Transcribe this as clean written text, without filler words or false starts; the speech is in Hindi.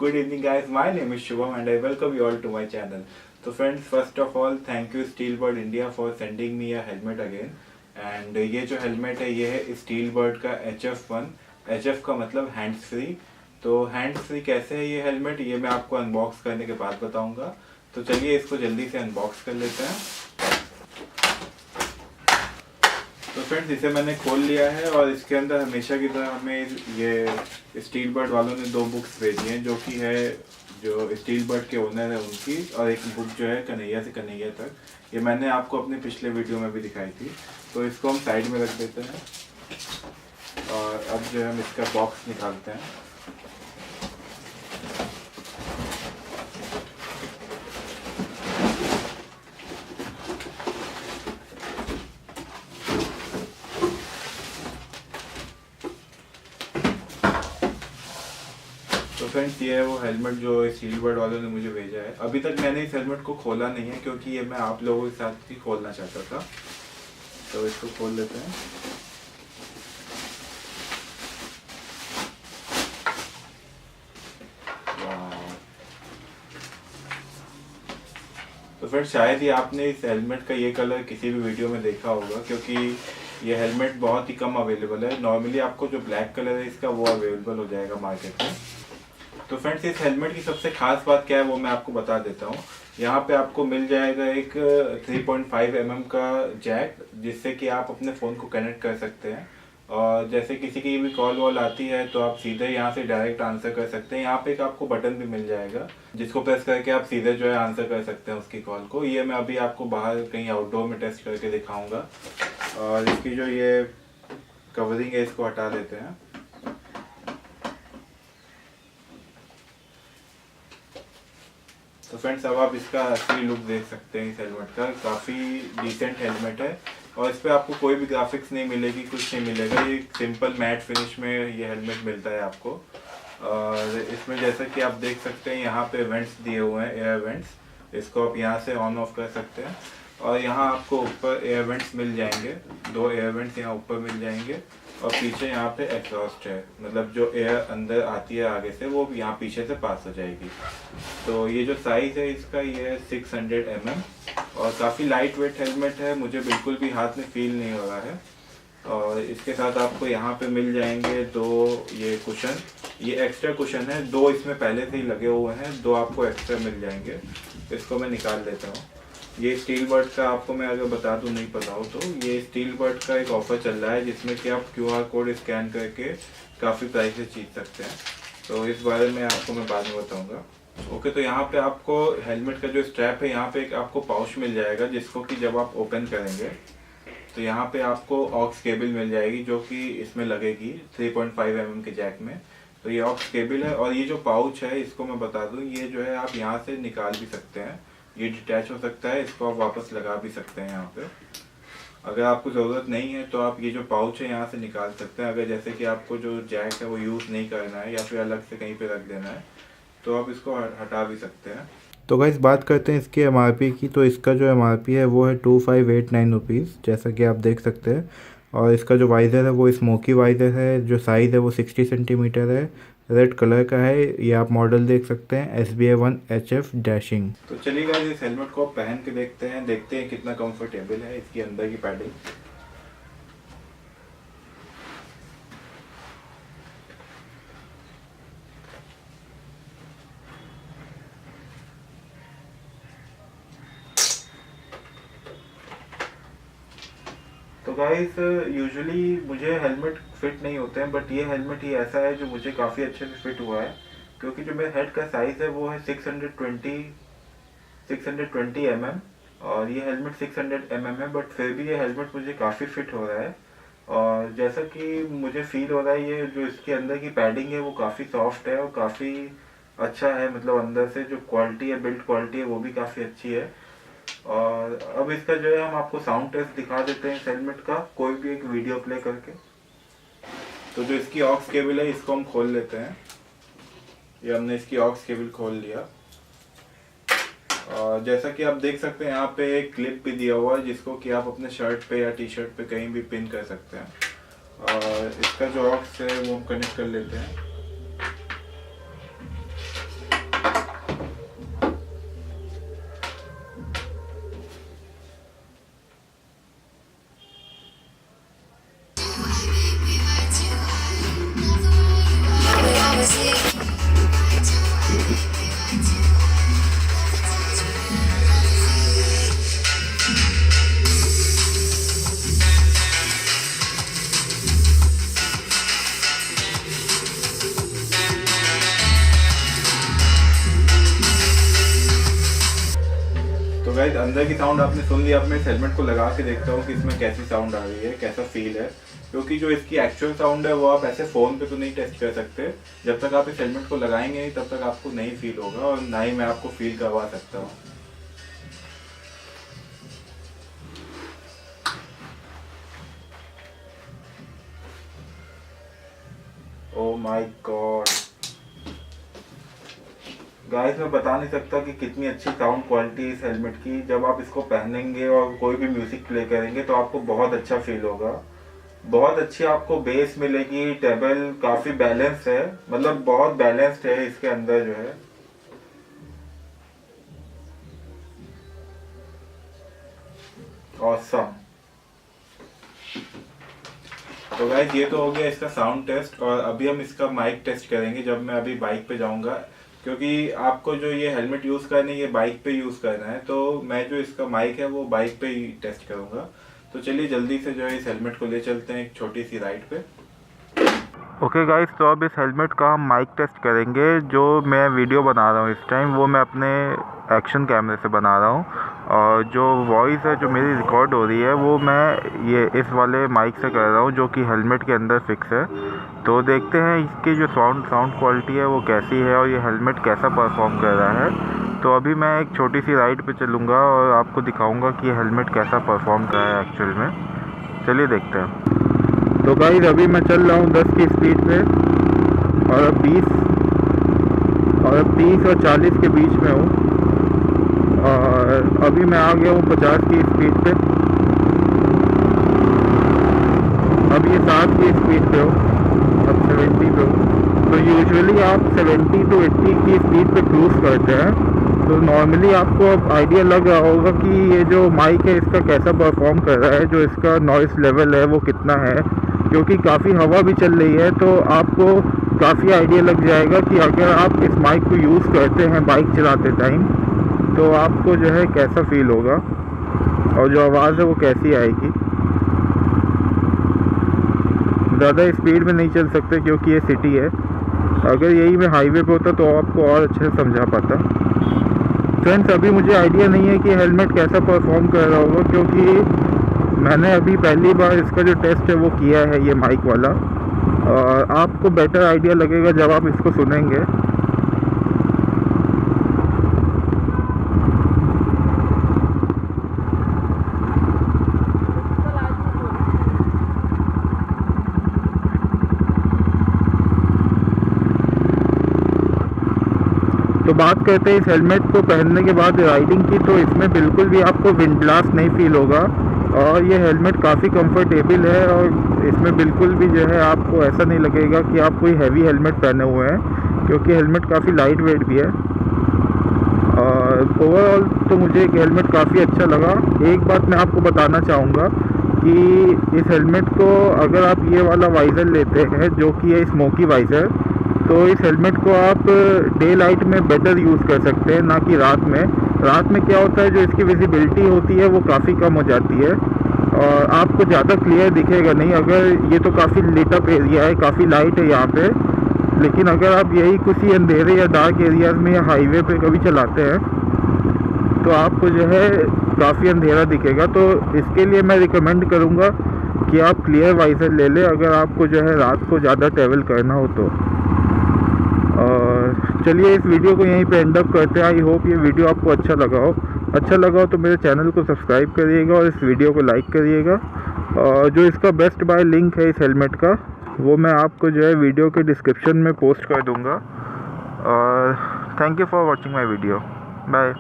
Good evening guys, my name is Shubham and I welcome you all to my channel. So friends, first of all thank you Steelbird India for sending me a helmet again. And ये जो helmet है ये है Steelbird का HF1. HF का मतलब हैंड्स फ्री. तो हैंड्स फ्री कैसे है ये हेलमेट, ये मैं आपको अनबॉक्स करने के बाद बताऊंगा. तो चलिए इसको जल्दी से अनबॉक्स कर लेते हैं. तो फ्रेंड्स इसे मैंने खोल लिया है और इसके अंदर हमेशा की तरह हमें ये स्टीलबर्ड वालों ने 2 बुक्स भेजी हैं, जो कि है जो स्टीलबर्ड के ओनर है उनकी, और एक बुक जो है कन्हैया से कन्हैया तक. ये मैंने आपको अपने पिछले वीडियो में भी दिखाई थी. तो इसको हम साइड में रख देते हैं और अब जो है हम इसका बॉक्स निकालते हैं. तो फ्रेंड्स ये है वो हेलमेट जो स्टीलबर्ड वालों ने मुझे भेजा है. अभी तक मैंने इस हेलमेट को खोला नहीं है क्योंकि ये मैं आप लोगों के साथ ही खोलना चाहता था. तो इसको खोल लेते हैं. तो फिर शायद ही आपने इस हेलमेट का ये कलर किसी भी वीडियो में देखा होगा, क्योंकि ये हेलमेट बहुत ही कम अवेलेबल है. नॉर्मली आपको जो ब्लैक कलर है इसका वो अवेलेबल हो जाएगा मार्केट में. तो फ्रेंड्स इस हेलमेट की सबसे खास बात क्या है वो मैं आपको बता देता हूँ. यहाँ पे आपको मिल जाएगा एक 3.5 mm का जैक, जिससे कि आप अपने फ़ोन को कनेक्ट कर सकते हैं. और जैसे किसी की भी कॉल वॉल आती है तो आप सीधे यहाँ से डायरेक्ट आंसर कर सकते हैं. यहाँ पे एक आपको बटन भी मिल जाएगा जिसको प्रेस करके आप सीधे जो है आंसर कर सकते हैं उसकी कॉल को. ये मैं अभी आपको बाहर कहीं आउटडोर में टेस्ट करके दिखाऊंगा. और इसकी जो ये कवरिंग है इसको हटा देते हैं. तो फ्रेंड्स अब आप इसका असली लुक देख सकते हैं इस हेलमेट का. काफ़ी डिसेंट हेलमेट है और इस पर आपको कोई भी ग्राफिक्स नहीं मिलेगी, कुछ नहीं मिलेगा. ये सिंपल मैट फिनिश में ये हेलमेट मिलता है आपको. और इसमें जैसा कि आप देख सकते हैं यहाँ पे वेंट्स दिए हुए हैं, एयर वेंट्स. इसको आप यहाँ से ऑन ऑफ कर सकते हैं. और यहाँ आपको ऊपर एयर वेंट्स मिल जाएंगे, 2 एयर वेंट्स यहाँ ऊपर मिल जाएंगे. और पीछे यहाँ पे एग्जॉस्ट है, मतलब जो एयर अंदर आती है आगे से वो यहाँ पीछे से पास हो जाएगी. तो ये जो साइज़ है इसका ये है 600 mm और काफ़ी लाइट वेट हेलमेट है. मुझे बिल्कुल भी हाथ में फील नहीं हो रहा है. और इसके साथ आपको यहाँ पे मिल जाएंगे 2 ये कुशन. ये एक्स्ट्रा कुशन है, 2 इसमें पहले से ही लगे हुए हैं, 2 आपको एक्स्ट्रा मिल जाएंगे. इसको मैं निकाल देता हूँ. ये स्टीलबर्ड का आपको मैं अगर बता दूं नहीं पता हो तो ये स्टीलबर्ड का एक ऑफर चल रहा है जिसमें कि आप QR कोड स्कैन करके काफ़ी प्राइसेस जीत सकते हैं. तो इस बारे में आपको मैं बाद में बताऊंगा. ओके, तो यहाँ पे आपको हेलमेट का जो स्ट्रैप है यहाँ पे एक आपको पाउच मिल जाएगा, जिसको कि जब आप ओपन करेंगे तो यहाँ पे आपको ऑक्स केबल मिल जाएगी जो कि इसमें लगेगी 3.5 mm के जैक में. तो ये ऑक्स केबल है. और ये जो पाउच है इसको मैं बता दूं, ये जो है आप यहाँ से निकाल भी सकते हैं. ये डिटैच हो सकता है, इसको आप वापस लगा भी सकते हैं यहाँ पे. अगर आपको ज़रूरत नहीं है तो आप ये जो पाउच है यहाँ से निकाल सकते हैं. अगर जैसे कि आपको जो जैक है वो यूज़ नहीं करना है या फिर अलग से कहीं पे रख देना है तो आप इसको हटा भी सकते हैं. तो गाइस बात करते हैं इसके MRP की. तो इसका जो MRP है वो है 2589 रुपीज़, जैसा कि आप देख सकते हैं. और इसका जो वाइज़र है वो स्मोकी वाइज़र है. जो साइज़ है वो 60 सेंटीमीटर है, रेड कलर का है. ये आप मॉडल देख सकते हैं SBA1 HF डैशिंग. तो चलिए गाइस इस हेलमेट को पहन के देखते हैं कितना कंफर्टेबल है इसकी अंदर की पैडिंग. तो गाइस यूजुअली मुझे हेलमेट फिट नहीं होते हैं, बट ये हेलमेट ही ऐसा है जो मुझे काफ़ी अच्छे से फिट हुआ है. क्योंकि जो मेरे हेड का साइज़ है वो है 620 mm और ये हेलमेट 600 mm है. बट फिर भी ये हेलमेट मुझे काफ़ी फिट हो रहा है. और जैसा कि मुझे फील हो रहा है ये जो इसके अंदर की पैडिंग है वो काफ़ी सॉफ्ट है और काफ़ी अच्छा है. मतलब अंदर से जो क्वालिटी है, बिल्ड क्वालिटी है वो भी काफ़ी अच्छी है. और अब इसका जो है हम आपको साउंड टेस्ट दिखा देते हैं इस हेलमेट का, कोई भी एक वीडियो प्ले करके. तो जो इसकी ऑक्स केबल है इसको हम खोल लेते हैं. ये हमने इसकी ऑक्स केबल खोल लिया. और जैसा कि आप देख सकते हैं यहाँ पे एक क्लिप भी दिया हुआ है जिसको कि आप अपने शर्ट पे या टी शर्ट पे कहीं भी पिन कर सकते हैं. और इसका जो ऑक्स है वो हम कनेक्ट कर लेते हैं. तो गाइस अंदर की साउंड आपने सुन लिया। अब मैं इस हेलमेट को लगा के देखता हूँ कि इसमें कैसी साउंड आ रही है, कैसा फील है, क्योंकि जो इसकी एक्चुअल साउंड है वो आप ऐसे फ़ोन पे तो नहीं टेस्ट कर सकते। जब तक आप इस हेलमेट को लगाएंगे नहीं तब तक आपको नहीं फील होगा, और ना ही मैं आपको फील करवा सकता हूँ। ओह माय गॉड गाइस, मैं बता नहीं सकता कि कितनी अच्छी साउंड क्वालिटी इस हेलमेट की। जब आप इसको पहनेंगे और कोई भी म्यूजिक प्ले करेंगे तो आपको बहुत अच्छा फील होगा। बहुत अच्छी आपको बेस मिलेगी, टेबल काफ़ी बैलेंस्ड है, मतलब बहुत बैलेंस्ड है इसके अंदर जो है। ऑसम। तो गाइस ये तो हो गया इसका साउंड टेस्ट, और अभी हम इसका माइक टेस्ट करेंगे जब मैं अभी बाइक पे जाऊंगा, क्योंकि आपको जो ये हेलमेट यूज़ करना है ये बाइक पे यूज़ करना है। तो मैं जो इसका माइक है वो बाइक पे ही टेस्ट करूंगा। तो चलिए जल्दी से जो है इस हेलमेट को ले चलते हैं एक छोटी सी राइड पे। ओके गाइस, तो अब इस हेलमेट का हम माइक टेस्ट करेंगे। जो मैं वीडियो बना रहा हूँ इस टाइम वो मैं अपने एक्शन कैमरे से बना रहा हूँ, और जो वॉइस है जो मेरी रिकॉर्ड हो रही है वो मैं ये इस वाले माइक से कर रहा हूँ जो कि हेलमेट के अंदर फिक्स है। तो देखते हैं इसकी जो साउंड क्वालिटी है वो कैसी है और ये हेलमेट कैसा परफॉर्म कर रहा है। तो अभी मैं एक छोटी सी राइड पे चलूँगा और आपको दिखाऊँगा कि ये हेलमेट कैसा परफॉर्म कर रहा है एक्चुअल में। चलिए देखते हैं। तो गाइस अभी मैं चल रहा हूँ 10 की स्पीड पे, और अब 20 और अब 30 और 40 के बीच में हूँ, और अभी मैं आ गया हूँ 50 की स्पीड पे। अब ये 60 की स्पीड पे हो, अब 70 पे हो। तो यूजुअली आप 70 to 80 की स्पीड पे क्रूज करते हैं। तो नॉर्मली आपको अब आइडिया लग रहा होगा कि ये जो माइक है इसका कैसा परफॉर्म कर रहा है, जो इसका नॉइस लेवल है वो कितना है, क्योंकि काफ़ी हवा भी चल रही है। तो आपको काफ़ी आइडिया लग जाएगा कि अगर आप इस माइक को यूज़ करते हैं बाइक चलाते टाइम तो आपको जो है कैसा फील होगा और जो आवाज़ है वो कैसी आएगी। ज़्यादा स्पीड में नहीं चल सकते क्योंकि ये सिटी है। अगर यही मैं हाईवे पे होता तो आपको और अच्छे से समझा पाता। फ्रेंड्स अभी मुझे आइडिया नहीं है कि हेलमेट कैसा परफॉर्म कर रहा होगा, क्योंकि मैंने अभी पहली बार इसका जो टेस्ट है वो किया है ये माइक वाला, और आपको बेटर आइडिया लगेगा जब आप इसको सुनेंगे। तो बात करते हैं इस हेलमेट को पहनने के बाद राइडिंग की, तो इसमें बिल्कुल भी आपको विंड ब्लास्ट नहीं फील होगा, और ये हेलमेट काफ़ी कंफर्टेबल है, और इसमें बिल्कुल भी जो है आपको ऐसा नहीं लगेगा कि आप कोई हैवी हेलमेट पहने हुए हैं, क्योंकि हेलमेट काफ़ी लाइट वेट भी है। और ओवरऑल तो मुझे एक हेलमेट काफ़ी अच्छा लगा। एक बात मैं आपको बताना चाहूँगा कि इस हेलमेट को अगर आप ये वाला वाइज़र लेते हैं जो कि है स्मोकी वाइज़र, तो इस हेलमेट को आप डे लाइट में बेटर यूज़ कर सकते हैं, ना कि रात में। रात में क्या होता है, जो इसकी विजिबिलिटी होती है वो काफ़ी कम हो जाती है और आपको ज़्यादा क्लियर दिखेगा नहीं। अगर ये तो काफ़ी लिट अप एरिया है, काफ़ी लाइट है यहाँ पे, लेकिन अगर आप यही किसी अंधेरे या डार्क एरियाज़ में या हाईवे पे कभी चलाते हैं तो आपको जो है काफ़ी अंधेरा दिखेगा। तो इसके लिए मैं रिकमेंड करूँगा कि आप क्लियर वाइज़र ले लें अगर आपको जो है रात को ज़्यादा ट्रैवल करना हो तो। और चलिए इस वीडियो को यहीं पे एंड अप करते हैं। आई होप ये वीडियो आपको अच्छा लगा हो तो मेरे चैनल को सब्सक्राइब करिएगा और इस वीडियो को लाइक करिएगा। और जो इसका बेस्ट बाय लिंक है इस हेलमेट का वो मैं आपको जो है वीडियो के डिस्क्रिप्शन में पोस्ट कर दूँगा। और thank you for watching my video. Bye.